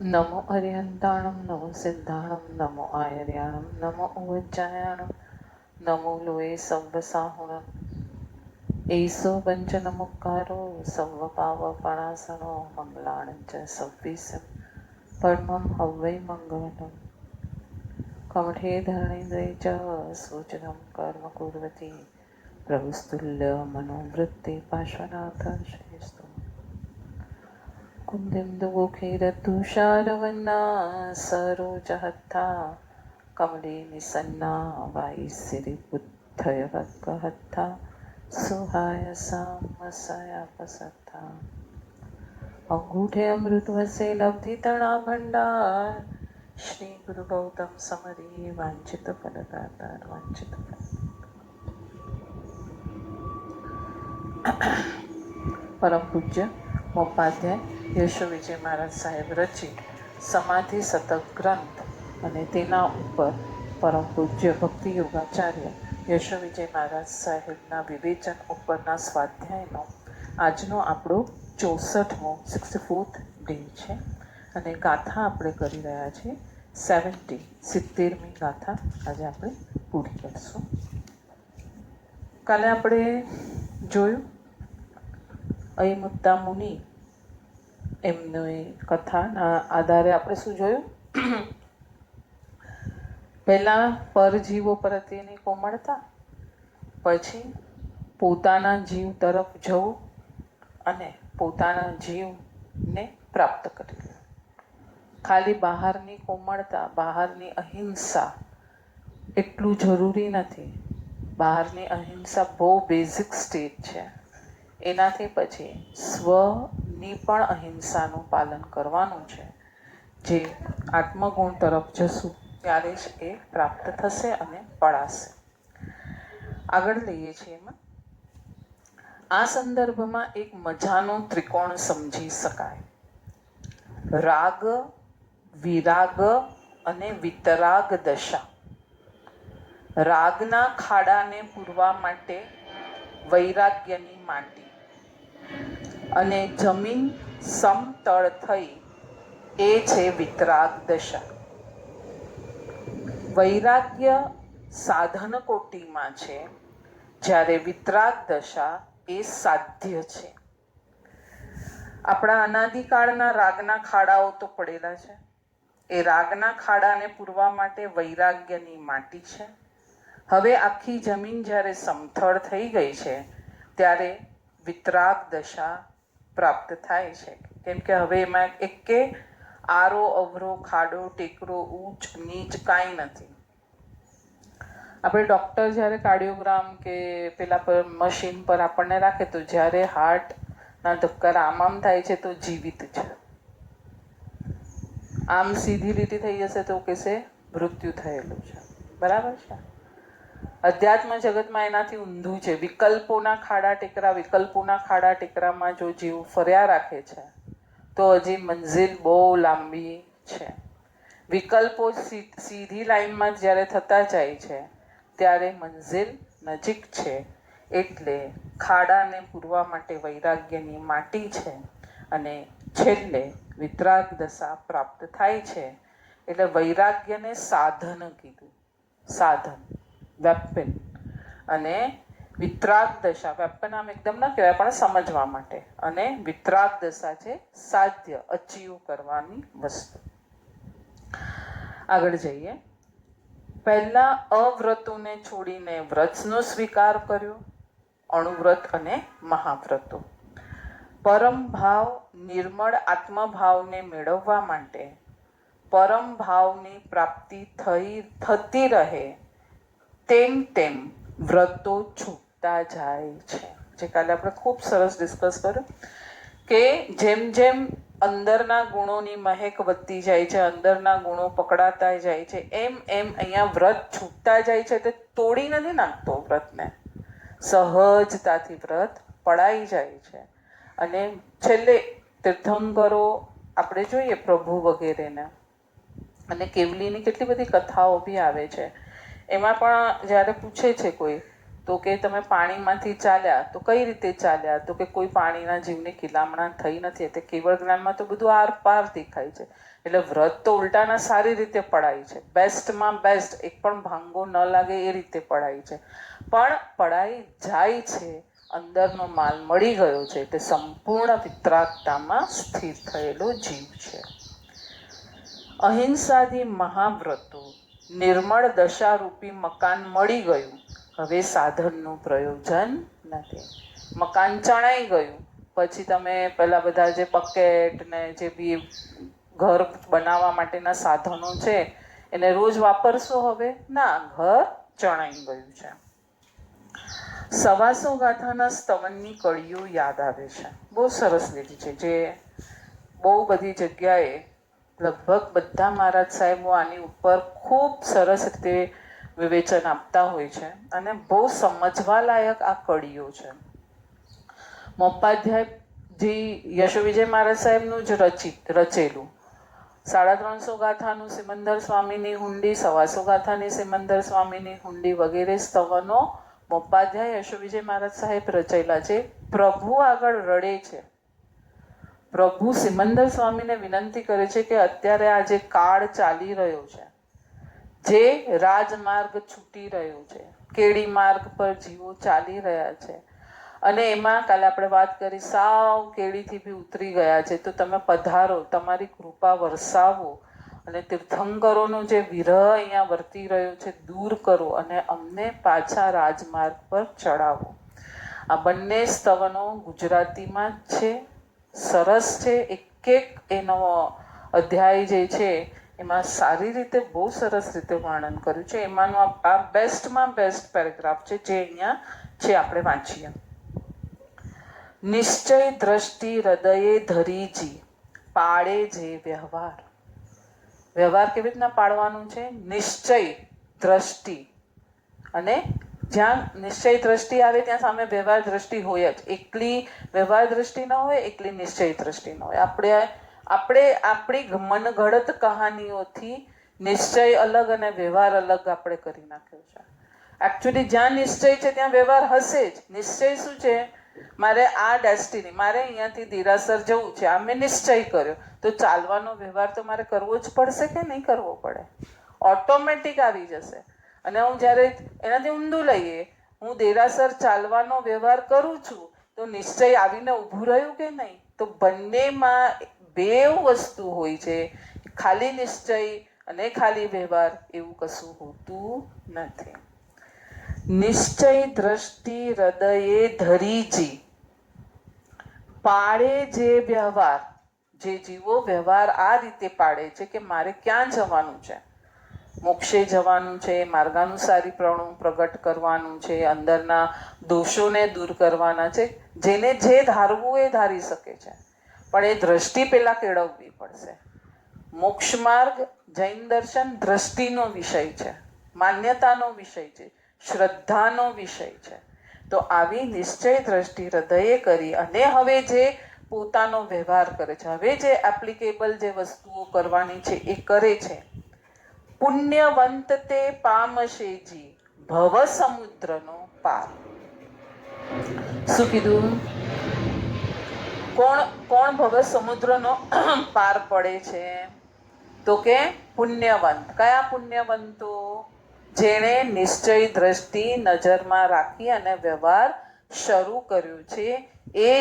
નમો અર્યંતાણમ નમો સિદ્ધાણમ નમો આયર્યાણમ નમો ઉવજ્જાયાણમ નમો લોએ સવ્વસાહુણમ એસો પંચનમુક્કારો સવ્વપાવપણાસનો મંગલાણં ચ સવ્વીસમ પરમં હવૈ મંગલમ કમઠે ધરણીદ્વૈ ચ સૂચનં કર્મ કુર્વતી પ્રભુસ્તુલ્ય મનોવૃત્તિ પાર્શ્વનાથ શ્રેષ્ઠ कुन्दिन्दुमुखैरतुषारवन्ना सरोजहत्था कमले निसन्ना वायिसिरिबुद्धयवद्गहत्था सुहायसामसयापसत्था अंगूठे अमृतवसे लब्धितणा भण्डार श्री गुरु गौतम समरी वांछित फलदातार वांछित परम पूज्य ઉપાધ્યાય યશો વિજય મહારાજ સાહેબ રચિત સમાધિ શતક ગ્રંથ અને તેના ઉપર પરમ પૂજ્ય ભક્તિ યોગાચાર્ય યશો વિજય મહારાજ સાહેબના વિવેચન ઉપરના સ્વાધ્યાયનો આજનો આપણો 64th ડે છે અને ગાથા આપણે કરી રહ્યા છીએ 70મી ગાથા આજે આપણે પૂરી કરીશું. કાલે આપણે જોયું અહીં મુદ્દા મુનિ એમની કથાના આધારે આપણે શું જોયું? પહેલા પરજીવો પ્રત્યેની કોમળતા, પછી પોતાના જીવ તરફ જવું અને પોતાના જીવને પ્રાપ્ત કરી. ખાલી બહારની કોમળતા, બહારની અહિંસા એટલું જરૂરી નથી. બહારની અહિંસા બહુ બેઝિક સ્ટેજ છે. એનાથી પછી સ્વની પણ અહિંસાનું પાલન કરવાનું છે. જે આત્મગુણ તરફ જશું ત્યારે જ એ પ્રાપ્ત થશે અને પડાશે. આગળ લઈએ છીએ એમાં આ સંદર્ભમાં એક મજાનો ત્રિકોણ સમજી શકાય. રાગ, વિરાગ અને વિતરાગ દશા. રાગના ખાડાને પૂરવા માટે વૈરાગ્યની માટી અને જમીન સમતળ થઈ એ છે વિતરાગ દશા. વૈરાગ્ય સાધન કોટીમાં છે, જ્યારે વિતરાગ દશા એ સાધ્ય છે. આપણા અનાદિકાળના રાગના ખાડાઓ તો પડેલા છે. એ રાગના ખાડાને પૂરવા માટે વૈરાગ્યની માટી છે. હવે આખી જમીન જ્યારે સમથળ થઈ ગઈ છે ત્યારે વિતરાગ દશા પ્રાપ્ત થાય છે. કેમ કે હવે એમાં એકે આરો અવરો ખાડો ટેકરો ઊંચ નીચ કાંઈ નથી. આપણે ડૉક્ટર જ્યારે કાર્ડિયોગ્રામ કે પેલા પર મશીન પર આપણને રાખે તો જ્યારે હાર્ટના ધબકાર આમ થાય છે તો જીવિત છે. આમ સીધી લીટી થઈ જશે તો કહેશે મૃત્યુ થયેલું છે. બરાબર છે. અધ્યાત્મ જગતમાં એનાથી ઊંધું છે. વિકલ્પોના ખાડા ટેકરામાં જો જીવ ફર્યા રાખે છે તો હજી મંઝિલ બહુ લાંબી છે. વિકલ્પો સીધી લાઈનમાં જ્યારે થતા જાય છે ત્યારે મંઝિલ નજીક છે. એટલે ખાડાને પૂરવા માટે વૈરાગ્યની માટી છે અને છેલ્લે વિતરાગ દશા પ્રાપ્ત થાય છે. એટલે વૈરાગ્યને સાધન કીધું. સાધન, વેપન. અને વિતરાગ દશા, વેપન આમ એકદમ ન કહેવાય પણ સમજવા માટે. અને વિતરાગ દશા છે સાધ્ય, અચીવ કરવાની વસ્તુ. આગળ જઈએ. પહેલા અવ્રતોને છોડીને વ્રતનો સ્વીકાર કર્યો, અણુવ્રત અને મહાવ્રતો. પરમ ભાવ, નિર્મળ આત્મભાવને મેળવવા માટે પરમ ભાવની પ્રાપ્તિ થતી રહે તેમ તેમ વ્રતો છૂટતા જાય છે. જે કાલે આપણે ખૂબ સરસ ડિસ્કસ કર્યું કે જેમ જેમ અંદરના ગુણોની મહેક વધતી જાય છે, અંદરના ગુણો પકડાતા જાય છે, એમ એમ અહીંયા વ્રત છૂટતા જાય છે. તે તોડી નથી નાખતો વ્રતને, સહજતાથી વ્રત પડાઈ જાય છે. અને છેલ્લે તીર્થંકરો આપણે જોઈએ પ્રભુ વગેરેને, અને કેવલીની કેટલી બધી કથાઓ બી આવે છે. એમાં પણ જ્યારે પૂછે છે કોઈ તો કે તમે પાણીમાંથી ચાલ્યા તો કઈ રીતે ચાલ્યા? તો કે કોઈ પાણીના જીવને કિલામણા થઈ નથી. એટલે કેવળ જ્ઞાનમાં તો બધું આર પાર દેખાય છે. એટલે વ્રત તો ઉલટાના સારી રીતે પડાય છે. બેસ્ટમાં બેસ્ટ, એક પણ ભાંગો ન લાગે એ રીતે પડાય છે. પણ પડાઈ જાય છે, અંદરનો માલ મળી ગયો છે, તે સંપૂર્ણ વિતરાગતામાં સ્થિર થયેલો જીવ છે. અહિંસાથી મહાવ્રતો, નિર્મળ દશારૂપી મકાન મળી ગયું. હવે સાધનનું પ્રયોજન નથી. મકાન ચણાઈ ગયું, પછી તમે પેલા બધા જે બકેટ ને જે બી ઘર બનાવવા માટેના સાધનો છે એને રોજ વાપરશો? હવે ના, ઘર ચણાઈ ગયું છે. સવાસો ગાથાના સ્તવનની કડીઓ યાદ આવે છે. બહુ સરસ લીધી છે, જે બહુ બધી જગ્યાએ લગભગ બધા મહારાજ સાહેબો આની ઉપર ખૂબ સરસ રીતે વિવેચન આપતા હોય છે અને બહુ સમજવા લાયક આ કડીઓ છે. મોપાધ્યાયજી યશો વિજય મહારાજ સાહેબનું જ રચેલું 350 ગાથાનું સિમંદર સ્વામીની હુંડી, 125 ગાથાની સિમંદર સ્વામીની હુંડી વગેરે સ્તવનો મોપાધ્યાય યશો વિજય મહારાજ સાહેબ રચેલા છે. પ્રભુ આગળ રડે છે. પ્રભુ સિમંદર સ્વામીને વિનંતી કરે છે કે અત્યારે આ જે કાળ ચાલી રહ્યો છે, જે રાજમાર્ગ છૂટી રહ્યો છે, કેડી માર્ગ પર જીવો ચાલી રહ્યા છે અને એમાં કાલે આપણે વાત કરી સાવ કેડીથી બી ઉતરી ગયા છે, તો તમે પધારો, તમારી કૃપા વરસાવો અને તીર્થંકરોનો જે વિરહ અહીંયા વર્તી રહ્યો છે દૂર કરો અને અમને પાછા રાજમાર્ગ પર ચડાવો. આ બંને સ્તવનો ગુજરાતીમાં જ છે, સરસ છે. એક એનો અધ્યાય જે છે એમાં સારી રીતે બહુ સરસ રીતે વર્ણન કર્યું છે. એમાંનો આ બેસ્ટમાં બેસ્ટ પેરેગ્રાફ છે, જે અહીંયા છે, આપણે વાંચીએ. નિશ્ચય દ્રષ્ટિ હૃદયે ધરીજી, પાળે જે વ્યવહાર. વ્યવહાર કેવી રીતના પાડવાનું છે? નિશ્ચય દ્રષ્ટિ, અને જ્યાં નિશ્ચય દ્રષ્ટિ આવે ત્યાં સામે વ્યવહાર દ્રષ્ટિ હોય જ. એકલી વ્યવહાર દ્રષ્ટિ ન હોય, એકલી નિશ્ચય દ્રષ્ટિ ન હોય. આપણે આપણી મનગળત કહાનીઓથી નિશ્ચય અલગ અને વ્યવહાર અલગ આપણે કરી નાખ્યો છે. એકચ્યુઅલી જ્યાં નિશ્ચય છે ત્યાં વ્યવહાર હશે જ. નિશ્ચય શું છે? મારે આ ડેસ્ટિની, મારે અહીંયાથી દેરાસર જવું છે, આ મેં નિશ્ચય કર્યો, તો ચાલવાનો વ્યવહાર તો મારે કરવો જ પડશે કે નહીં કરવો પડે? ઓટોમેટિક આવી જશે. અને હું જ્યારે એનાથી ઊંધું લઈએ, હું દેરાસર ચાલવાનો વ્યવહાર કરું છું, તો નિશ્ચય આવીને ઊભું રહ્યું કે નહીં? તો બંનેમાં બે વસ્તુ હોય છે. ખાલી નિશ્ચય અને ખાલી વ્યવહાર એવું કશું હોતું નથી. નિશ્ચય દ્રષ્ટિ હૃદયે ધરીજી, પાડે જે વ્યવહાર. જે જીવો વ્યવહાર આ રીતે પાડે છે કે મારે ક્યાં જવાનું છે, મોક્ષે જવાનું છે, માર્ગાનુસારી પ્રગટ કરવાનું છે, અંદરના દોષોને દૂર કરવાના છે. જેને જે ધારવું એ ધારી શકે છે, પણ એ દ્રષ્ટિ પેલા કેળવવી પડશે. મોક્ષ માર્ગ, જૈન દર્શન દ્રષ્ટિનો વિષય છે, માન્યતાનો વિષય છે, શ્રદ્ધાનો વિષય છે. તો આવી નિશ્ચય દ્રષ્ટિ હૃદયે કરી અને હવે જે પોતાનો વ્યવહાર કરે છે, હવે જે એપ્લિકેબલ જે વસ્તુઓ કરવાની છે એ કરે છે. પુણ્યવંત તે પામશેજી, ભવ સમુદ્રનો પાર. શું કીધું? કોણ ભવ સમુદ્રનો પાર પડે છે? તો કે પુણ્યવંત. કયા પુણ્યવંતો? જેણે નિશ્ચય દ્રષ્ટિ નજરમાં રાખી અને વ્યવહાર શરૂ કર્યું છે એ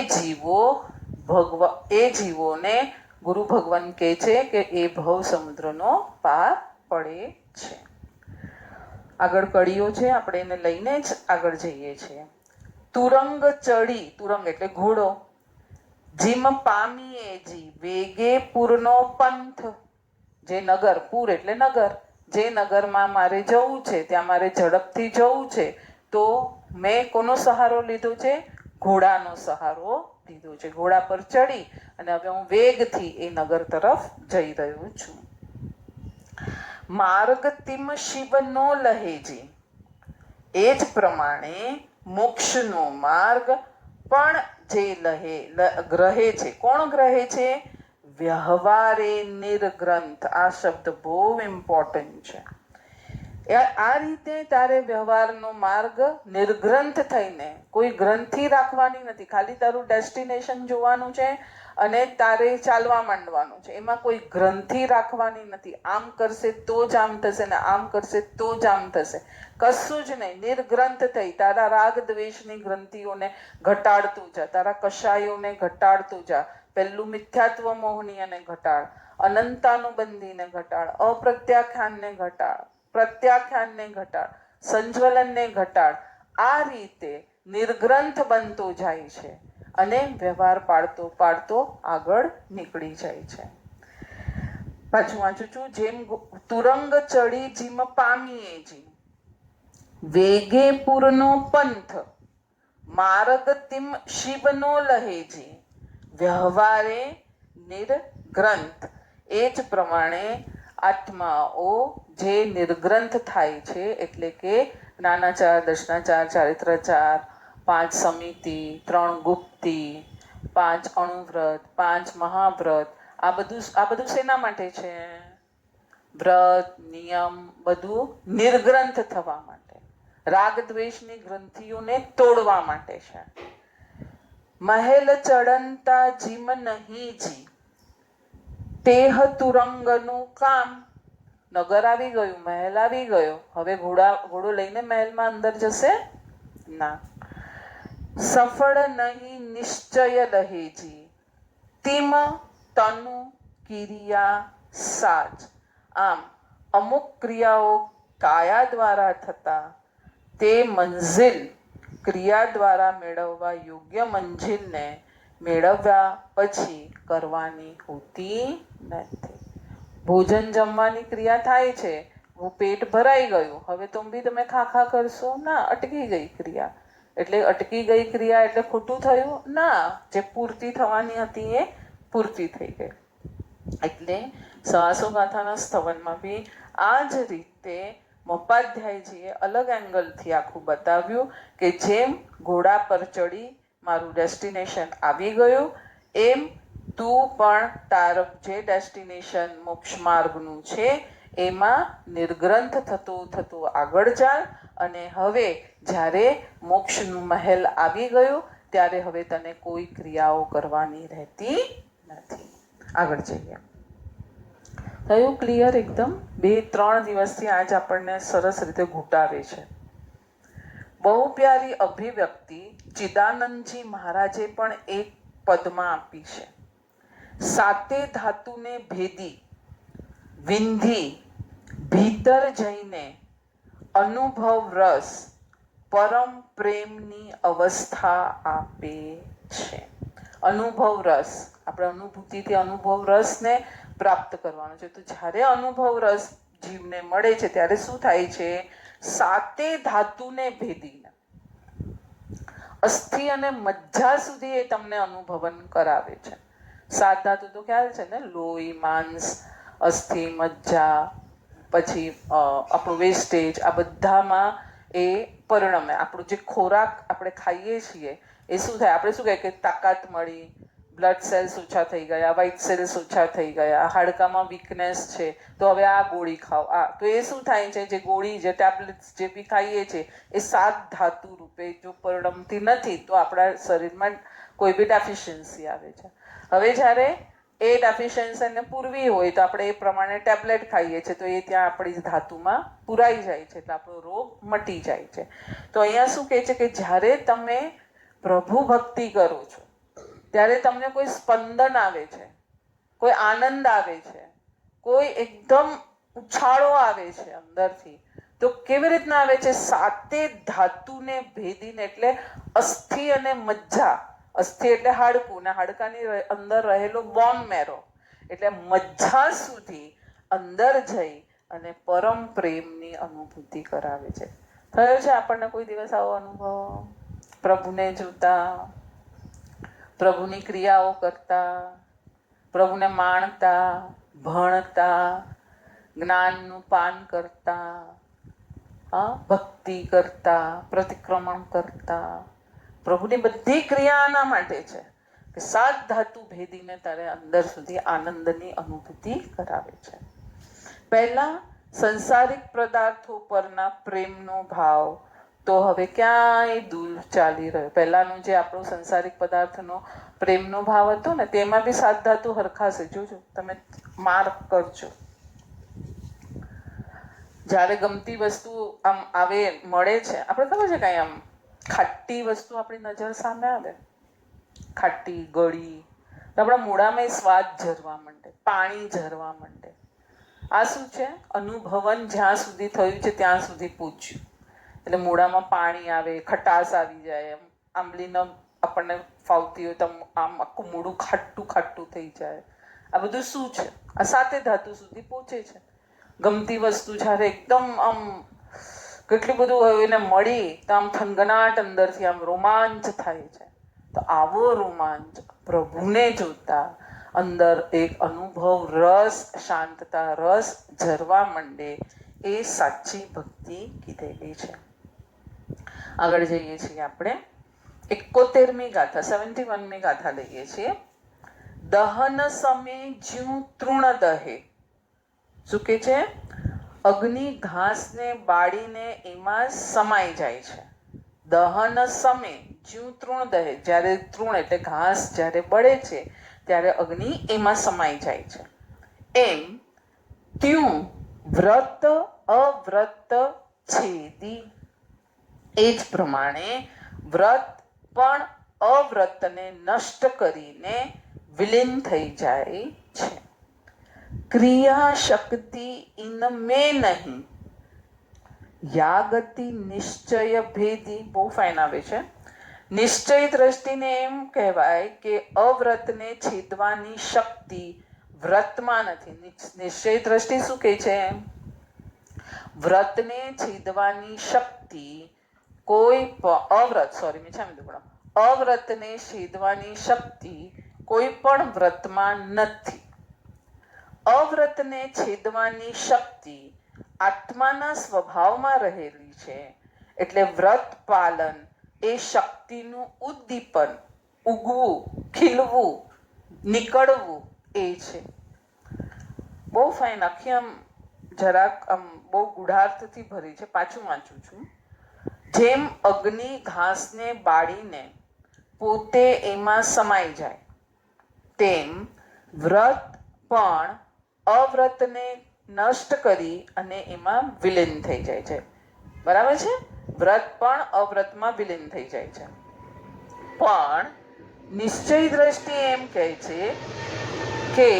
જીવોને ગુરુ ભગવાન કહે છે કે એ ભવ સમુદ્રનો પાર પડે છે. આગળ કડીઓ છે, આપણે એને લઈને જ આગળ જઈએ છીએ. તુરંગ ચડી, તુરંગ એટલે ઘોડો, જીમ પામીએ જી, વેગે પૂરનો પંથ. જે નગર, પૂર એટલે નગર, જે નગરમાં મારે જવું છે, ત્યાં મારે ઝડપથી જવું છે, તો મેં કોનો સહારો લીધો છે? ઘોડાનો સહારો લીધો છે. ઘોડા પર ચડી અને હવે હું વેગથી એ નગર તરફ જઈ રહ્યો છું. માર્ગ તિમ શિવનો લહેજી, એ જ પ્રમાણે મોક્ષનો માર્ગ પણ જે ગ્રહે છે. કોણ ગ્રહે છે? વ્યવહારે નિર્ગ્રંથ. આ શબ્દ બહુ ઇમ્પોર્ટન્ટ છે. આ રીતે તારે વ્યવહારનો માર્ગ નિર્ગ્રંથ થઈને, કોઈ ગ્રંથિ રાખવાની નથી, ખાલી તારું ડેસ્ટિનેશન જોવાનું છે અને તારે ચાલવા માંડવાનું છે. એમાં કોઈ ગ્રંથિ રાખવાની નથી. આમ કરશે તો જ આમ થશે ને આમ કરશે તો જ આમ થશે, કશું જ નહીં. નિર્ગ્રંથ થઈ તારા રાગ દ્વેષની ગ્રંથિઓને ઘટાડતું જા, તારા કષાયોને ઘટાડતું જા. પહેલું મિથ્યાત્વ મોહનીયને ઘટાડ, અનંતાનુબંધીને ઘટાડ, અપ્રત્યાખ્યાનને ઘટાડ, પ્રત્યાખ્યાનને ઘટાડ, સંજ્વલનને ઘટાડ. આ રીતે નિર્ગ્રંથ બનતો જાય છે અને વ્યવહાર પાડતો પાડતો આગળ નીકળી જાય છે. પાછું વાંચું છું. જેમ તુરંગ ચડી જીમ પામીએ જી, વેગે પૂરનો પંથ માર્ગ તિમ શિવનો લહેજી, વ્યવહારે નિર્ગ્રંથ. એ જ પ્રમાણે આત્માઓ જે નિર્ગ્રંથ થાય છે, એટલે કે જ્ઞાનાચાર, દર્શનાચાર, ચારિત્રાચાર, 5 સમિતિ, 3 ગુપ્તિ, 5 અણુવ્રત, 5 મહાવ્રત, આ બધું શેના માટે છે? વ્રત, નિયમ, બધું નિર્ગ્રંથ થવા માટે, રાગ દ્વેષની ગ્રંથિઓને તોડવા માટે છે. મહેલ ચડંતા જીમ નહીં જી, તેહ તુરંગનું કામ. નગર આવી ગયું, મહેલ આવી ગયો, હવે ઘોડો લઈને મહેલમાં અંદર જશે ના. સફળ નહીં નિશ્ચય લહેજી, તિમ તનુ ક્રિયા સાજ. આમ અમુક ક્રિયાઓ કાયા દ્વારા થતા તે મંઝિલ ક્રિયા દ્વારા મેળવવા યોગ્ય મંજિલને મેળવ્યા પછી કરવાની હોતી નથી. ભોજન જમવાની ક્રિયા થાય છે, પેટ ભરાઈ ગયું, હવે તો બી તમે ખાખા કરશો ના, અટકી ગઈ ક્રિયા. એટલે અટકી ગઈ ક્રિયા એટલે ખોટું થયું ના, જે પૂર્તિ થવાની હતી એ પૂર્તિ થઈ ગઈ. એટલે સવાસો ગાથાના સ્થવનમાં બી આ જ રીતે મોપાધ્યાયજીએ અલગ એંગલથી આખું બતાવ્યું કે જેમ ઘોડા પર ચડી મારું ડેસ્ટિનેશન આવી ગયું, એમ તું પણ તારું જે ડેસ્ટિનેશન મોક્ષ માર્ગનું છે એમાં નિર્ગ્રંથ થતું થતું આગળ ચાલ. અને હવે જ્યારે મોક્ષનું મહેલ આવી ગયું ત્યારે હવે તને કોઈ ક્રિયાઓ કરવાની રહેતી નથી. આગળ જઈએ. થયું ક્લિયર એકદમ? 2-3 દિવસથી આજ આપણને સરસ રીતે ઘૂંટાવે છે. બહુ પ્યારી અભિવ્યક્તિ ચિદાનંદજી મહારાજે પણ એક પદમાં આપી છે. સાતે ધાતુને ભેદી વિંધી ભીતર જઈને અનુભવ રસ પરમ પ્રેમની અવસ્થા આપે છે. અનુભવ રસ, આપણે અનુભૂતિથી અનુભવ રસને પ્રાપ્ત કરવાનો છે. તો જ્યારે અનુભવ રસ જીવને મળે છે ત્યારે શું થાય છે? સાતે ધાતુને ભેદીને અસ્થિ અને મજ્જા સુધી એ તમને અનુભવન કરાવે છે. 7 ધાતુ તો ખ્યાલ છે ને? લોહી, માંસ, અસ્થિ, મજ્જા, પછી આપણું વેસ્ટેજ, આ બધામાં એ પરિણમે. આપણું જે ખોરાક આપણે ખાઈએ છીએ એ શું થાય? આપણે શું કહે કે તાકાત મળી, બ્લડ સેલ્સ ઓછા થઈ ગયા, વ્હાઇટ સેલ્સ ઓછા થઈ ગયા, હાડકામાં વીકનેસ છે, તો હવે આ ગોળી ખાઓ. તો એ શું થાય છે? જે ગોળી, જે ટેબ્લેટ્સ જે બી ખાઈએ છીએ એ 7 ધાતુ રૂપે જો પરિણમતી નથી તો આપણા શરીરમાં કોઈ બી ડેફિશિયન્સી આવે છે. હવે જ્યારે એ ડેફિશિયન્સીને પૂરવી હોય તો આપણે એ પ્રમાણે ટેબ્લેટ ખાઈએ છીએ, તો એ ત્યાં આપણી ધાતુમાં પુરાઈ જાય છે, એટલે આપણો રોગ મટી જાય છે. તો અહીંયા શું કહે છે કે જ્યારે તમે પ્રભુ ભક્તિ કરો છો ત્યારે તમને કોઈ સ્પંદન આવે છે, કોઈ આનંદ આવે છે, કોઈ એકદમ ઉછાળો આવે છે અંદરથી. તો કેવી રીતના આવે છે? સાતે ધાતુને ભેદીને, એટલે અસ્થિ અને મજ્જા. અસ્થિ એટલે હાડકું, ને હાડકાની અંદર રહેલો બોન મેરો, એટલે મજ્જા સુધી અંદર જઈ અને પરમ પ્રેમની અનુભૂતિ કરાવે છે. થયો છે આપણને કોઈ દિવસ આવો અનુભવ? પ્રભુને જોતા, પ્રભુની ક્રિયાઓ કરતા, પ્રભુને માણતા, ભણતા, જ્ઞાનનું પાન કરતા, ભક્તિ કરતા, પ્રતિક્રમણ કરતા. પ્રભુની બધી ક્રિયા આના માટે છે કે 7 ધાતુ ભેદીને તારે અંદર સુધી આનંદની અનુભૂતિ કરાવે છે. પહેલા સંસારિક પદાર્થો પરના પ્રેમનો ભાવ તો હવે ક્યાંય દૂર ચાલી રહ્યો. પહેલાનું જે આપણો સંસારિક પદાર્થનો પ્રેમનો ભાવ હતો ને તેમાં બી સાત ધાતુ હરખાશે. જોજો, તમે માર્ક કરજો. જ્યારે ગમતી વસ્તુ આમ આવે મળે છે, આપણે ખબર છે કઈ આમ ખાટી વસ્તુ આપણી નજર સામે આવે, ખાટી ગળી, તો આપણા મોઢામાં એ સ્વાદ ઝરવા માંડે, પાણી ઝરવા માંડે. આ શું છે? અનુભવન જ્યાં સુધી થયું છે ત્યાં સુધી પૂછ્યું. એટલે મોઢામાં પાણી આવે, ખટાશ આવી જાય, એમ આંબલીનો આપણને ફાવતી હોય તો આમ આખું મોઢું ખાટું ખાટું થઈ જાય. આ બધું શું છે? આ સાતે ધાતુ સુધી પહોંચે છે. ગમતી વસ્તુ જ્યારે એકદમ આમ કેટલું બધું એને મળી તો આમ થનગનાટ અંદરથી આમ રોમાંચ થાય છે. તો આવો રોમાંચ પ્રભુને જોતા અંદર એક અનુભવ રસ, શાંતતા રસ ઝરવા માંડે, એ સાચી ભક્તિ કીધેલી છે. આગળ જઈએ છીએ આપણે 71મી ગાથા, 71મી ગાથા લઈએ છીએ. દહન સમે જ્યું તૃણ દહે. શું કે છે? અગ્નિ ઘાસને બાળીને એમાં સમાઈ જાય છે. દહન સમે જ્યું તૃણ દહે, જ્યારે તૃણ એટલે ઘાસ જ્યારે બળે છે ત્યારે અગ્નિ એમાં સમાઈ જાય છે. એમ ત્યું વ્રત અવ્રત છેદી. એ જ પ્રમાણે વ્રત પણ અવ્રતને નષ્ટ કરીને વિલીન થઈ જાય છે. ક્રિયા શક્તિ ઇનમે નહીં, યાગતિ નિશ્ચય ભેદી. બહુ ફાઇન આવે છે. નિશ્ચય દ્રષ્ટિને એમ કહેવાય કે અવ્રતને છેદવાની શક્તિ વ્રતમાં નથી. નિશ્ચય દ્રષ્ટિ શું કહે છે? વ્રતને છેદવાની શક્તિ કોઈ અવ્રતને છેદવાની શક્તિ કોઈ પણ વ્રતમાં નથી. અવ્રતને છેદવાની શક્તિ આત્માના સ્વભાવમાં રહેલી છે. એટલે વ્રત પાલન એ શક્તિનું ઉદ્દીપન, ઉગવું, ખીલવું, નીકળવું એ છે. બહુ ફાઇન. આખી આમ જરાક આમ બહુ ગુઢાર્થથી ભરી છે. પાછું વાંચું છું. જેમ અગ્નિ ઘાસને બાળીને પોતે એમાં સમાઈ જાય, તેમ વ્રત પણ અવ્રતને નષ્ટ કરી અને એમાં વિલીન થઈ જાય છે. બરાબર છે? વ્રત પણ અવ્રતમાં વિલીન થઈ જાય છે. પણ નિશ્ચય દ્રષ્ટિ એમ કહે છે કે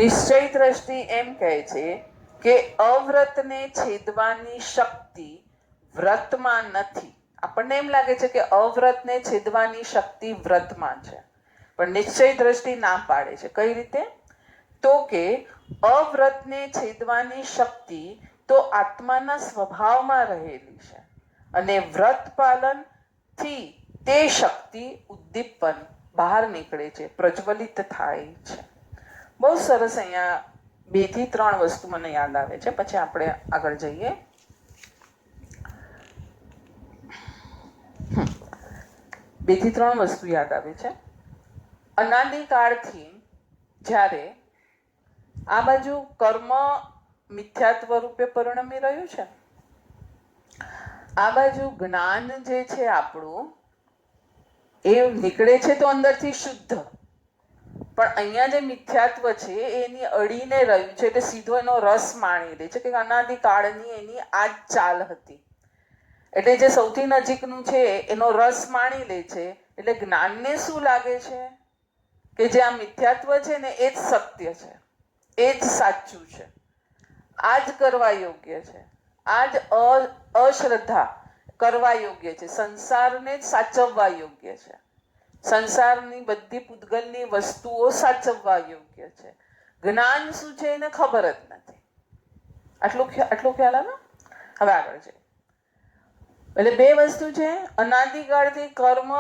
નિશ્ચય દ્રષ્ટિ એમ કહે છે કે અવ્રતને છેદવાની શક્તિ વ્રતમાં નથી. આપણને એમ લાગે છે કે અવ્રતને છેદવાની શક્તિ વ્રતમાં છે, પણ નિશ્ચય દ્રષ્ટિ ના પાડે છે. કઈ રીતે? તો કે અવ્રતને છેદવાની શક્તિ તો આત્માના સ્વભાવમાં રહેલી છે અને વ્રત પાલન થી તે શક્તિ ઉદ્દીપન બહાર નીકળે છે, પ્રજ્વલિત થાય છે. બહુ સરસ. અહીંયા 2 થી 3 વસ્તુ મને યાદ આવે છે, પછી આપણે આગળ જઈએ. 2 થી 3 વસ્તુ યાદ આવે છે. અનાદિકાળથી જ્યારે આ બાજુ કર્મ મિથ્યાત્વ રૂપે પરિણમી રહ્યું છે, આ બાજુ જ્ઞાન જે છે આપણું એ નીકળે છે તો અંદરથી શુદ્ધ, પણ અહીંયા જે મિથ્યાત્વ છે એની અડીને રહ્યું છે એટલે સીધો એનો રસ માણી લે છે કે અનાદિકાળની એની આ જ ચાલ હતી. એટલે જે સૌથી નજીકનું છે એનો રસ માણી લે છે. એટલે જ્ઞાનને શું લાગે છે કે જે આ મિથ્યાત્વ છે ને એ જ સત્ય છે, એ જ સાચું છે, આ જ કરવા યોગ્ય છે, આ જ અશ્રદ્ધા કરવા યોગ્ય છે, સંસારને જ સાચવવા યોગ્ય છે, સંસારની બધી પૂતગલની વસ્તુઓ સાચવવા યોગ્ય છે. જ્ઞાન શું છે એને ખબર જ નથી. આટલું ખ્યાલ આવે? હવે આગળ છે. એટલે 2 વસ્તુ છે. અનાદિકાળથી કર્મ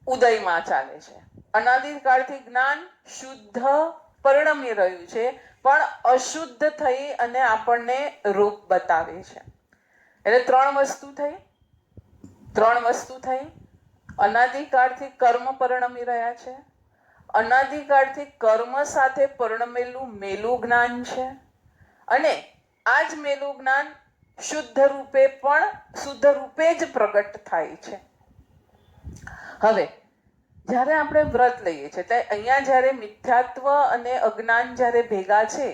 ઉદયમાં ચાલે છે, અનાદિકાળથી જ્ઞાન શુદ્ધ પરિણમી રહ્યું છે, પણ અશુદ્ધ થઈ અને આપણને રૂપ બતાવે છે. એટલે 3 વસ્તુ થઈ. અનાદિકાળથી કર્મ પરિણમી રહ્યા છે, અનાદિકાળથી કર્મ સાથે પરિણમેલું મેલું જ્ઞાન છે, અને આ જ મેલું જ્ઞાન શુદ્ધ રૂપે જ પ્રગટ થાય છે. હવે જ્યારે આપણે વ્રત લઈએ છીએ એટલે અહીંયા જ્યારે મિથ્યાત્વ અને અજ્ઞાન જ્યારે ભેગા છે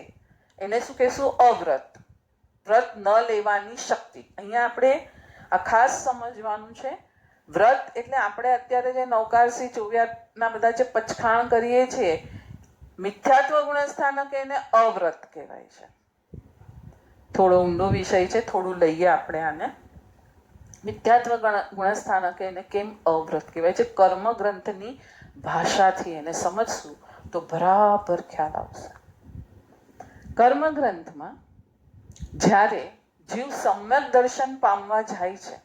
એને શું કહેશું? અવ્રત. વ્રત ન લેવાની શક્તિ. અહીંયા આપણે આ ખાસ સમજવાનું છે. વ્રત એટલે આપણે અત્યારે જે નવકારસી ચોવ્યાના બધા જે પચખાણ કરીએ છીએ, મિથ્યાત્વ ગુણસ્થાનક એને અવ્રત કહેવાય છે. થોડો ઊંડો વિષય છે, થોડું લઈએ આપણે આને. મિથ્યાત્વ ગુણસ્થાનક એને કેમ અવ્રત કહેવાય છે? કર્મ ગ્રંથની ભાષાથી એને સમજશું તો બરાબર ખ્યાલ આવશે. કર્મ ગ્રંથમાં જ્યારે જીવ સમ્યક દર્શન પામવા જાય છે,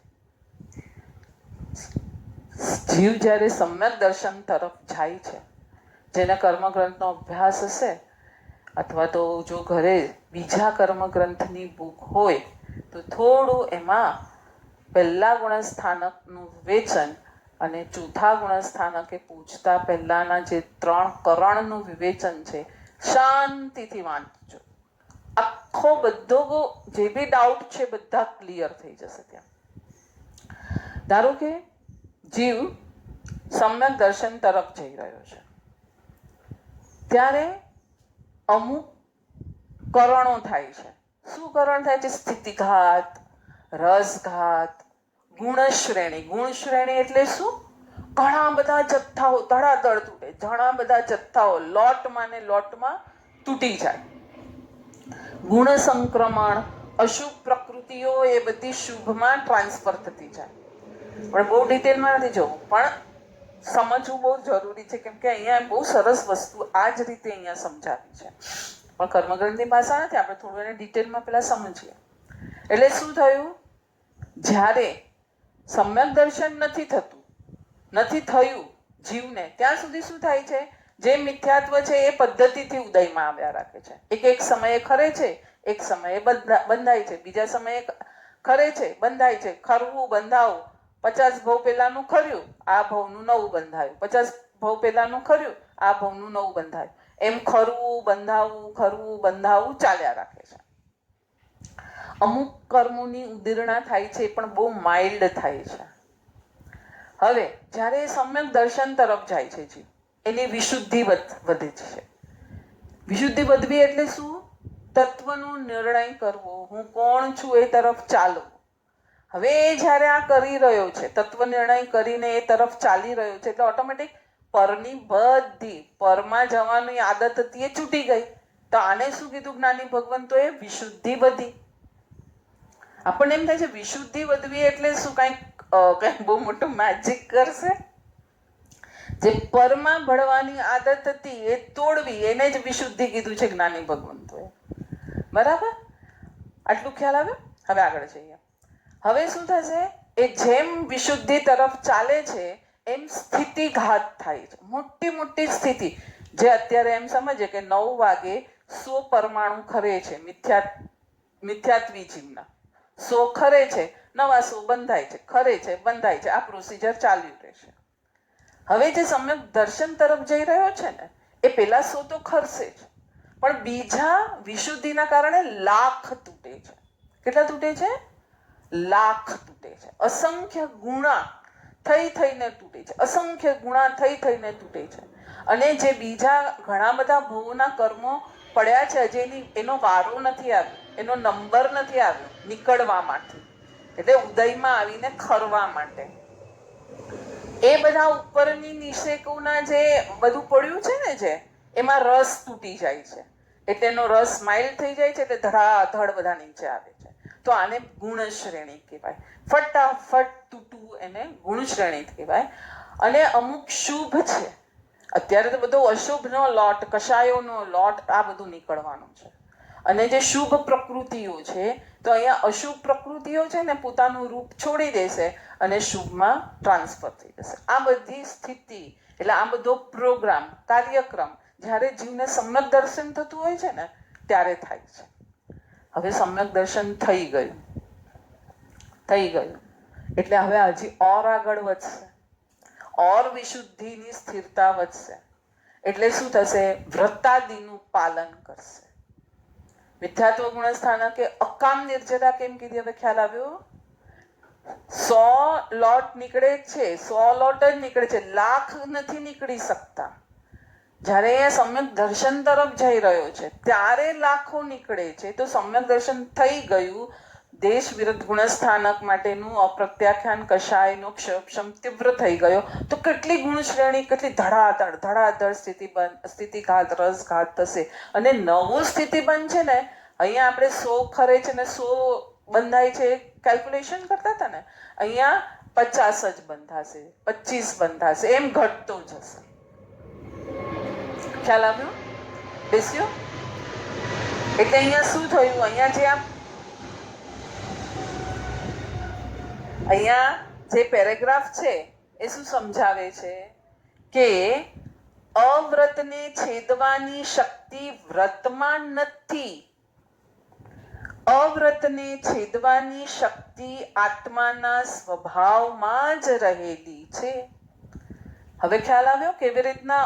જીવ જ્યારે સમ્યક દર્શન તરફ જાય છે, જેને કર્મ ગ્રંથનો અભ્યાસ હશે અથવા તો જો ઘરે બીજા કર્મ ગ્રંથની બુક હોય તો થોડું એમાં પહેલા ગુણસ્થાનકનું વિવેચન અને ચોથા ગુણસ્થાનકે પૂછતા પહેલાના જે 3 કરણનું વિવેચન છે, શાંતિથી વાંચજો. આખો બધો જે બી ડાઉટ છે બધા ક્લિયર થઈ જશે ત્યાં. ધારો કે જીવ સમ્યક દર્શન તરફ જઈ રહ્યો છે, ત્યારે અમુક કરણો થાય છે. શું કરણ થાય છે? સ્થિતિઘાત, રસઘાત, ગુણશ્રેણી. ગુણશ્રેણી એટલે શું? ઘણા બધા જથ્થાઓ ધડાધડ તૂટે, ઘણા બધા જથ્થાઓ લોટમાં ને લોટમાં તૂટી જાય. ગુણ સંક્રમણ, અશુભ પ્રકૃતિઓ એ બધી શુભમાં ટ્રાન્સફર થતી જાય. પણ બહુ ડિટેલમાં નથી જવું, પણ સમજવું બહુ જરૂરી છે, કેમ કે અહીંયા બહુ સરસ વસ્તુ આ જ રીતે અહીંયા સમજાવી છે. પણ કર્મગ્રંથની ભાષા નથી, આપણે થોડું એને ડિટેલમાં પહેલા સમજીએ. એટલે શું થયું? જ્યારે સમ્યક દર્શન નથી થયું જીવને, ત્યાં સુધી શું થાય છે? જે મિથ્યાત્વ છે એ પદ્ધતિથી ઉદયમાં આવ્યા રાખે છે. એક સમયે ખરે છે, એક સમયે બંધાય છે, બીજા સમયે ખરે છે, બંધાય છે. ખરવું, બંધાવું. 50 ભવ પહેલાનું ખર્યું, આ ભવનું નવું બંધાયું. 50 ભવ પહેલાનું ખર્યું, આ ભવનું નવું બંધાયું. એમ ખરવું બંધાવું ચાલ્યા રાખે છે. અમુક કર્મોની ઉદીરણા થાય છે પણ બહુ માઇલ્ડ થાય છે. હવે જ્યારે સમ્યક દર્શન તરફ જાય છે જીવ, એની વિશુદ્ધિ વધે છે. વિશુદ્ધિ વધવી એટલે શું? તત્વનો નિર્ણય કરવો, હું કોણ છું એ તરફ ચાલવું. હવે એ જ્યારે આ કરી રહ્યો છે, તત્વ નિર્ણય કરીને એ તરફ ચાલી રહ્યો છે, એટલે ઓટોમેટિક પરની બધી પરમાં જવાની આદત હતી એ છૂટી ગઈ. તો આને શું કીધું જ્ઞાની ભગવંતોએ? વિશુદ્ધિ વધી. આપણને એમ થાય છે વિશુદ્ધિ વધવી એટલે શું? કંઈક બહુ મોટું મેજિક કરશે? જે પરમાં ભળવાની આદત હતી એ તોડવી, એને જ વિશુદ્ધિ કીધું છે જ્ઞાની ભગવંતોએ. બરાબર? આટલું ખ્યાલ આવે? હવે આગળ જઈએ. હવે શું થશે? એ જેમ વિશુદ્ધિ તરફ ચાલે છે એમ સ્થિતિઘાત થાય છે. મોટી સ્થિતિ, જે અત્યારે એમ સમજે કે 9 વાગે 100 પરમાણુ ખરે છે મિથ્યાત્વી જીવના. 100 ખરે છે, નવા 100 બંધાય છે, ખરે છે, બંધાય છે. આ પ્રોસિજર ચાલ્યું રહેશે. હવે જે સમ્યક દર્શન તરફ જઈ રહ્યો છે ને, એ પેલા 100 તો ખરશે જ, પણ બીજા વિશુદ્ધિના કારણે લાખ તૂટે છે. કેટલા તૂટે છે? લાખ તૂટે છે. અસંખ્ય ગુણા થઈને તૂટે છે. અસંખ્ય ગુણા થઈને તૂટે છે. અને જે બીજા ઘણા બધા ભવોના કર્મો પડ્યા છે, હજી એનો વારો નથી આવ્યો, એનો નંબર નથી આવ્યો નીકળવા માટે, એટલે ઉદયમાં આવીને ખરવા માટે. એ બધા ઉપરની નિષેકોના જે બધું પડ્યું છે ને, જે એમાં રસ તૂટી જાય છે, એટલે એનો રસ માઇલ્ડ થઈ જાય છે, એટલે ધડાધડ બધા નીચે આવે છે. તો આને ગુણ શ્રેણી કહેવાય. ફટાફટ તૂટવું એને ગુણ શ્રેણી કહેવાય. અને અમુક શુભ છે, અત્યારે તો બધો અશુભનો લોટ, કષાયોનો લોટ, આ બધું નીકળવાનું છે. અને જે શુભ પ્રકૃતિઓ છે, તો અહીંયા અશુભ પ્રકૃતિઓ છે ને પોતાનું રૂપ છોડી દેશે અને શુભમાં ટ્રાન્સફર થઈ જશે. આ બધી સ્થિતિ, એટલે આ બધો પ્રોગ્રામ, કાર્યક્રમ જ્યારે જીવને સમ્યક દર્શન થતું હોય છે ને ત્યારે થાય છે. હવે સમ્યક દર્શન થઈ ગયું એટલે હવે હજી ઓર આગળ વધશે, ઓર વિશુદ્ધિની સ્થિરતા વધશે. એટલે શું થશે? વ્રતાદિનું પાલન કરશે. મિથ્યાત્વ ગુણસ્થાનકે અકામ નિર્જરા કેમ કીધી? હવે ખ્યાલ આવ્યો? 100 લોટ નીકળે છે, 100 લોટ જ નીકળે છે, લાખ નથી નીકળી શકતા. જ્યારે એ સમ્યક દર્શન તરફ જઈ રહ્યો છે ત્યારે લાખો નીકળે છે. તો સમ્યક દર્શન થઈ ગયું, દેશ વિરુદ્ધ ગુણસ્થાનક માટેનું અપ્રત્યાખ્યાન કષાયનો ક્ષમ તીવ્ર થઈ ગયો, તો કેટલી ગુણ શ્રેણી, કેટલી ધડાધડ સ્થિતિઘાત રસઘાત થશે. અને નવું સ્થિતિબંધ છે ને, અહીંયા આપણે 100 ખરે છે ને 100 બંધાય છે, કેલ્ક્યુલેશન કરતા હતા ને, અહીંયા 50 જ બંધાશે, 25 બંધાશે, એમ ઘટતો જશે. ખ્યાલ આવ્યો? બેસ્યો? એટલે અહીંયા શું થયું? અહીંયા જે પેરેગ્રાફ છે એ શું સમજાવે છે કે અવ્રતને છેદવાની શક્તિ વ્રતમાં નથી. અવ્રતને છેદવાની શક્તિ આત્માના સ્વભાવમાં જ રહેલી છે. હવે ખ્યાલ આવ્યો કેવી રીતના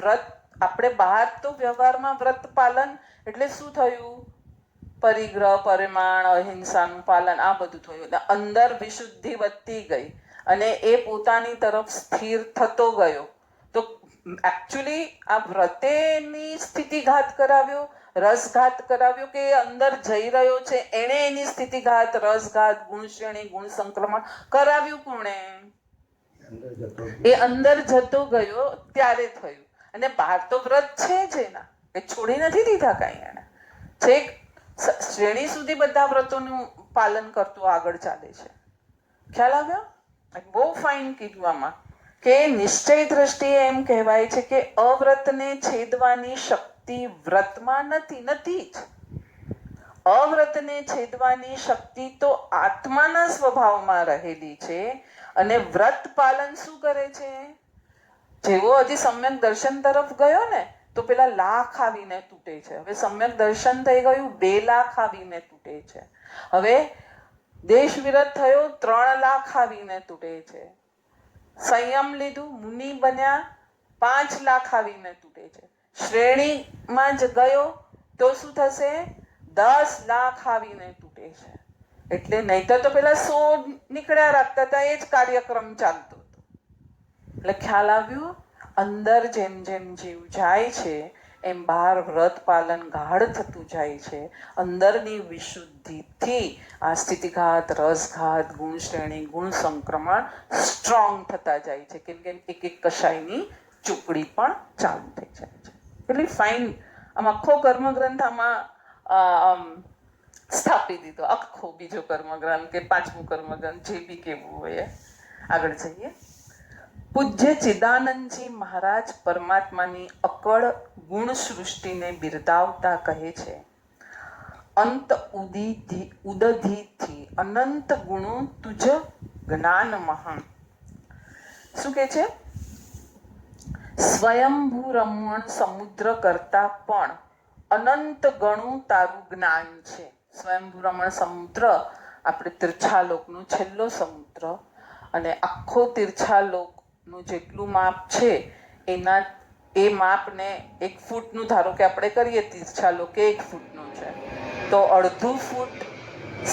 વ્રત? આપણે બહાર તો વ્યવહારમાં વ્રત પાલન એટલે શું થયું? પરિગ્રહ, પરિમાણ, અહિંસાનું પાલન, આ બધું થયું. અંદર વિશુદ્ધિ વધતી ગઈ અને એ પોતાની તરફ સ્થિર થતો ગયો. તો એકચ્યુઅલી આ વ્રતેની સ્થિતિઘાત કરાવ્યો, રસઘાત કરાવ્યો, કે અંદર જઈ રહ્યો છે એણે એની સ્થિતિઘાત, રસઘાત, ગુણ શ્રેણી, ગુણ સંક્રમણ કરાવ્યું. કોણે? એ અંદર જતો ગયો ત્યારે થયું. અને બહાર તો વ્રત છે જ એના, એ છોડી નથી દીધા કાંઈ એને. છેક શ્રેણી સુધી બધા વ્રતોનું પાલન કરતું આગળ ચાલે છે. ખ્યાલ આવ્યો? બહુ ફાઇન કીધું આમાં કે નિશ્ચય દ્રષ્ટિએ એમ કહેવાય છે કે અવ્રતને છેદવાની શક્તિ વ્રતમાં નથી જ. અવ્રતને છેદવાની શક્તિ તો આત્માના સ્વભાવમાં રહેલી છે. અને વ્રત પાલન શું કરે છે? જેવો હજી સમ્યક દર્શન તરફ ગયો ને, તો પેલા લાખ આવીને તૂટે છે. હવે સમ્યક દર્શન થઈ ગયું, 2 લાખ આવીને તૂટે છે. હવે દેશ વિરત થયો, 3 લાખ આવીને તૂટે છે. સંયમ લીધું, મુનિ બન્યા, 5 લાખ આવીને તૂટે છે. શ્રેણીમાં જ ગયો તો શું થશે? 10 લાખ આવીને તૂટે છે. એટલે નહીતર તો પેલા 100 નીકળ્યા રાખતા હતા, એ જ કાર્યક્રમ ચાલતો હતો. એટલે ખ્યાલ આવ્યું? અંદર જેમ જેમ જીવ જાય છે એમ બહાર વ્રત પાલન ગાઢ થતું જાય છે. અંદરની વિશુદ્ધિથી આ સ્થિતિઘાત, રસઘાત, ગુણ શ્રેણી, ગુણ સંક્રમણ સ્ટ્રોંગ થતા જાય છે. કેમ કે એક એક કશાયની ચૂકડી પણ ચાલુ થઈ જાય છે. એટલે ફાઇન આમ આખો કર્મગ્રંથ આમાં સ્થાપી દીધો. આખો બીજો કર્મગ્રંથ કે 5મું કર્મગ્રંથ, જે બી કેવું હોય. આગળ જઈએ. પૂજ્ય ચિદાનંદજી મહારાજ પરમાત્માની અકળ ગુણ સૃષ્ટિને બિરદાવતા કહે છે, અંત ઉદધિથી અનંત ગુણો તુજ જ્ઞાન મહાન. શું કે છે? સ્વયંભૂ રમણ સમુદ્ર કરતા પણ અનંત ગણું તારું જ્ઞાન છે. સ્વયંભૂ રમણ સમુદ્ર આપણે તીર્છાલોકનો છેલ્લો સમુદ્ર, અને આખો તીર્છાલોક નું જેટલું માપ છે એના એ માપને 1 ફૂટનું ધારો કે આપણે કરીએ, તીર્છાલોક 1 ફૂટનું છે, તો 1/2 ફૂટ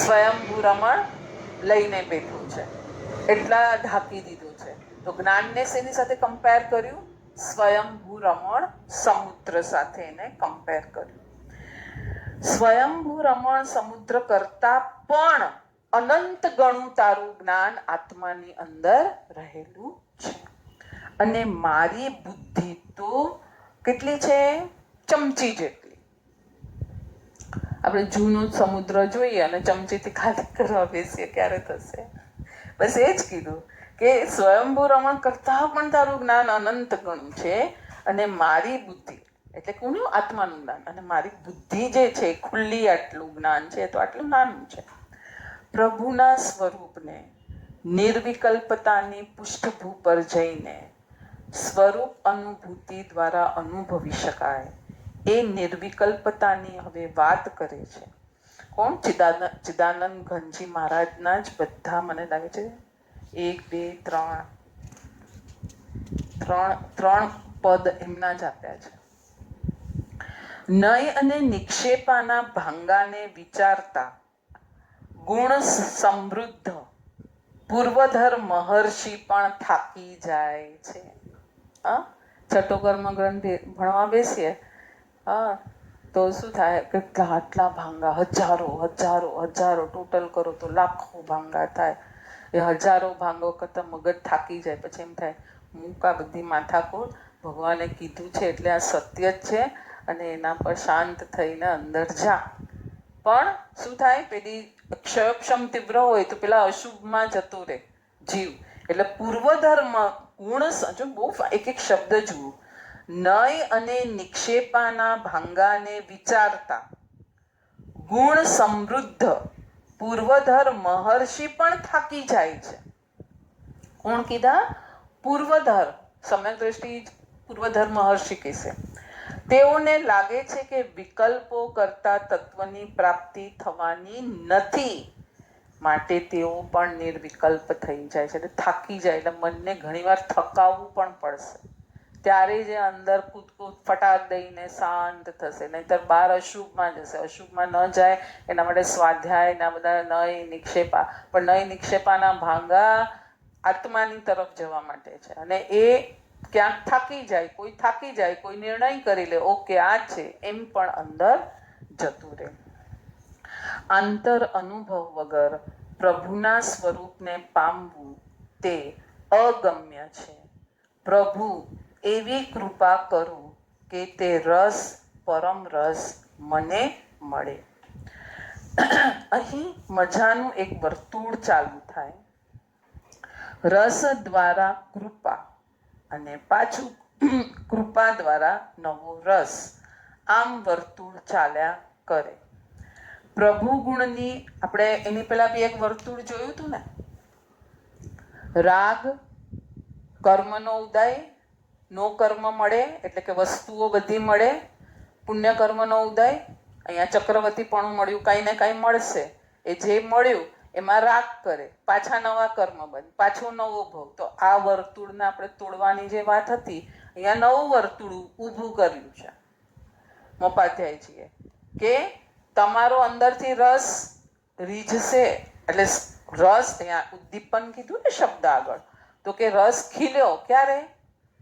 સ્વયંભૂ રમણ લઈને બેઠું છે. એટલા ઢાંકી દીધું છે. તો જ્ઞાનને શેની સાથે કમ્પેર કર્યું? સ્વયંભૂ રમણ સમુદ્ર સાથે એને કમ્પેર કર્યું. સ્વયંભૂ રમણ સમુદ્ર કરતા પણ અનંત ગણું તારું જ્ઞાન આત્માની અંદર રહેલું છે. અને મારી બુદ્ધિ તો કેટલી છે? ચમચી જેટલી. આપણે જૂનો સમુદ્ર જોઈએ અને ચમચીથી ખાલી કરવા બેસીએ, ક્યારે થશે? બસ એ જ કીધું કે સ્વયંભૂ રમણ કરતા પણ તારું જ્ઞાન અનંત ગણું છે. અને મારી બુદ્ધિ એટલે કોનું? આત્માનું જ્ઞાન. અને મારી બુદ્ધિ જે છે ખુલ્લી આટલું જ્ઞાન છે, તો આટલું નાનું છે. પ્રભુના સ્વરૂપને નિર્વિકલ્પતાની પૃષ્ઠભૂ પર જઈને સ્વરૂપ અનુભૂતિ દ્વારા અનુભવી શકાય એ નિર્વિકલ્પતાની હવે વાત કરે છે. કોણ? ચિદાનંદ ઘનજી મહારાજના જ બધા, મને લાગે છે 1, 2, 3 પદ એમના જ આપ્યા છે. નય અને નિક્ષેપાના ભાંગાને વિચારતા ગુણ સમૃદ્ધ પૂર્વધર મહર્ષિ પણ થાકી જાય છે. હા, છઠ્ઠો કર્મ ગ્રંથ ભણવા બેસીએ તો શું થાય કે આટલા ભાંગા, હજારો ટોટલ કરો તો લાખો ભાંગા થાય. એ હજારો ભાંગો કરતા મગજ થાકી જાય. પછી એમ થાય મૂક આ બધી માથાકૂટ, ભગવાને કીધું છે એટલે આ સત્ય જ છે અને એના પર શાંત થઈને અંદર જા. પણ શું થાય, પેલી ક્ષયક્ષમ તીવ્ર હોય તો પેલા અશુભમાં જતો રહે જીવ. એટલે પૂર્વધર્મ ગુણ, જો બહુ એક એક શબ્દ જુઓ, નય અને નિક્ષેપાના ભાંગાને વિચારતા ગુણ સમૃદ્ધ પૂર્વધર મહર્ષિ પણ થાકી જાય છે. કોણ કીધા? પૂર્વધર. સમ્યક દ્રષ્ટિ પૂર્વધર મહર્ષિ કહેશે. તેઓને લાગે છે કે વિકલ્પો કરતા તત્વની પ્રાપ્તિ થવાની નથી, માટે તેઓ પણ નિર્વિકલ્પ થઈ જાય છે. એટલે થાકી જાય. એટલે મનને ઘણીવાર થકાવવું પણ પડશે, ત્યારે જે અંદર કૂદકૂદ ફટાક દઈને શાંત થશે. નહીતર બહાર અશુભમાં જશે. અશુભમાં ન જાય એના માટે સ્વાધ્યાય એના બધા નય નિક્ષેપા. પણ નય નિક્ષેપાના ભાંગા આત્માની તરફ જવા માટે છે. અને એ ક્યાંક થાકી જાય, કોઈ નિર્ણય કરી લે, ઓકે આ છે, એમ પણ અંદર જતું રહે. આંતર અનુભવ વગર પ્રભુના સ્વરૂપને પામવું તે અગમ્ય છે. પ્રભુ એવી કૃપા કરું કે તે રસ, પરમ રસ મને મળે. અહીં મજાનું એક વર્તુળ ચાલુ થાય. રસ દ્વારા કૃપા અને પાછું કૃપા દ્વારા નવો રસ, આમ વર્તુળ ચાલ્યા કરે. પ્રભુ ગુણની આપણે એની પહેલા બી એક વર્તુળ જોયું હતું ને. રાગ, કર્મનો ઉદય, નો કર્મ મળે એટલે કે વસ્તુઓ બધી મળે. પુણ્ય કર્મનો ઉદય, અહીંયા ચક્રવર્તી પણ મળ્યું, કાંઈ ને કાંઈ મળશે. એ જે મળ્યું એમાં રાગ કરે, પાછા નવા કર્મ બને, પાછો નવો ભોગ. તો આ વર્તુળને આપણે તોડવાની જે વાત હતી, અહીંયા નવું વર્તુળ ઊભું કર્યું છે મોપાધ્યાયજીએ, કે તમારો અંદરથી રસ રીઝશે. એટલે રસ, અહીંયા ઉદ્દીપન કીધું ને શબ્દ આગળ, તો કે રસ ખીલ્યો ક્યારે?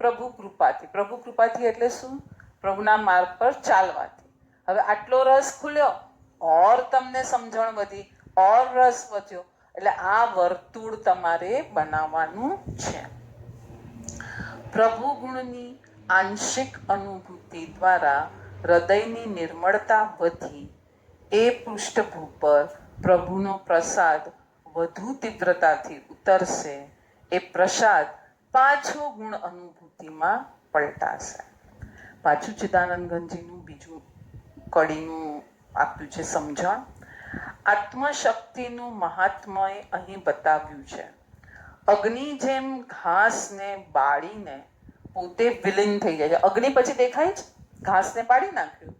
પ્રભુ કૃપાથી. પ્રભુ કૃપાથી એટલે શું? પ્રભુના માર્ગ પર ચાલવાથી. હવે આટલો રસ ખુલ્યો, ઓર તમને સમજણ વધી, ઓર રસ વધ્યો. એટલે આ વર્તુળ તમારે બનાવવાનું છે. પ્રભુ ગુણની આંશિક અનુભૂતિ દ્વારા હૃદયની નિર્મળતા વધી એ પૃષ્ઠભૂ પર પ્રભુનો પ્રસાદ વધુ તીવ્રતાથી ઉતરશે. એ પ્રસાદ પાછો ગુણ અનુભૂતિમાં પલટાશે. પાછું ચિદાનંદગંજીનું બીજું કડીનું આપ્યું છે સમજણ. આત્મશક્તિનું મહાત્મય અહીં બતાવ્યું છે. અગ્નિ જેમ ઘાસને બાળીને પોતે વિલીન થઈ જાય છે. અગ્નિ પછી દેખાય છે, ઘાસને બાળી નાખ્યું,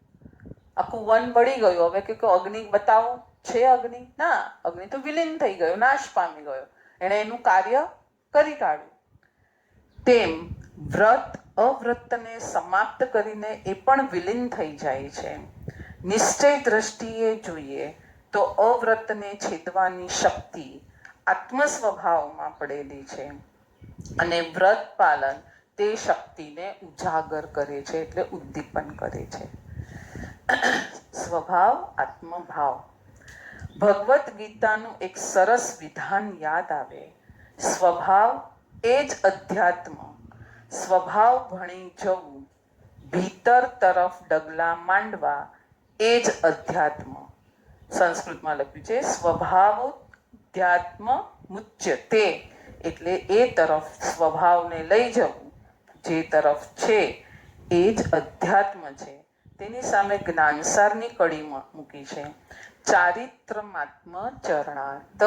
આખું વન બળી ગયું. હવે કે અગ્નિ બતાવો, છે અગ્નિ? ના, અગ્નિ તો વિલીન થઈ ગયો, નાશ પામી ગયો, એણે એનું કાર્ય કરી કાઢ્યું. તેમ વ્રત અવ્રતને સમાપ્ત કરીને એ પણ વિલીન થઈ જાય છે. નિશ્ચય દ્રષ્ટિએ જોઈએ તો અવ્રતને છેદવાની શક્તિ આત્મ સ્વભાવમાં પડેલી છે અને વ્રત પાલન તે શક્તિને ઉજાગર કરે છે, એટલે ઉદ્દીપન કરે છે. સ્વભાવ, આત્મભાવ. ભગવદ્ ગીતાનું એક સરસ વિધાન યાદ આવે. સ્વભાવ એ જ અધ્યાત્મ. સ્વભાવ ભણી જવું, ભીતર તરફ ડગલા માંડવા એ જ અધ્યાત્મ. સંસ્કૃતમાં લખ્યું છે સ્વભાવોધ્યાત્મ મુચ્યતે, એટલે એ તરફ સ્વભાવને લઈ જવું, જે તરફ છે એ જ અધ્યાત્મ છે. તેની સામે જ્ઞાનસારની કડી મૂકી છે. ચારિત્રમાત્મ ચરણાત.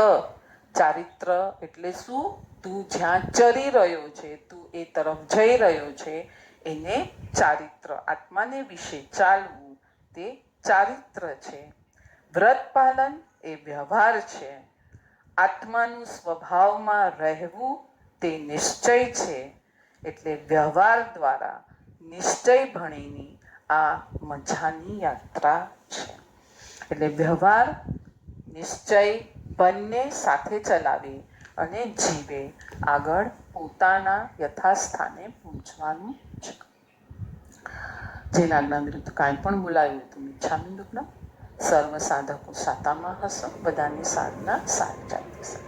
ચારિત્ર એટલે શું? તું જ્યાં ચરી રહ્યો છે, તું એ તરફ જઈ રહ્યો છે, એને ચારિત્ર. આત્માને વિશે ચાલવું તે ચારિત્ર છે. વ્રત પાલન એ વ્યવહાર છે. આત્માનું સ્વભાવમાં રહેવું તે નિશ્ચય છે. એટલે વ્યવહાર દ્વારા નિશ્ચય ભણીની આ મજાની યાત્રા છે. એટલે વ્યવહાર નિશ્ચય બંને સાથે ચલાવી અને જીવે આગળ પોતાના યથાસ્થાને પહોંચવાનું છે. જેના જ્ઞાન વિરુદ્ધ કાંઈ પણ બોલાયું તો ઈચ્છામી દુઃખ સર્વ સાધકો સાતામાં હસો, બધાની સાધના સારી ચાલતી.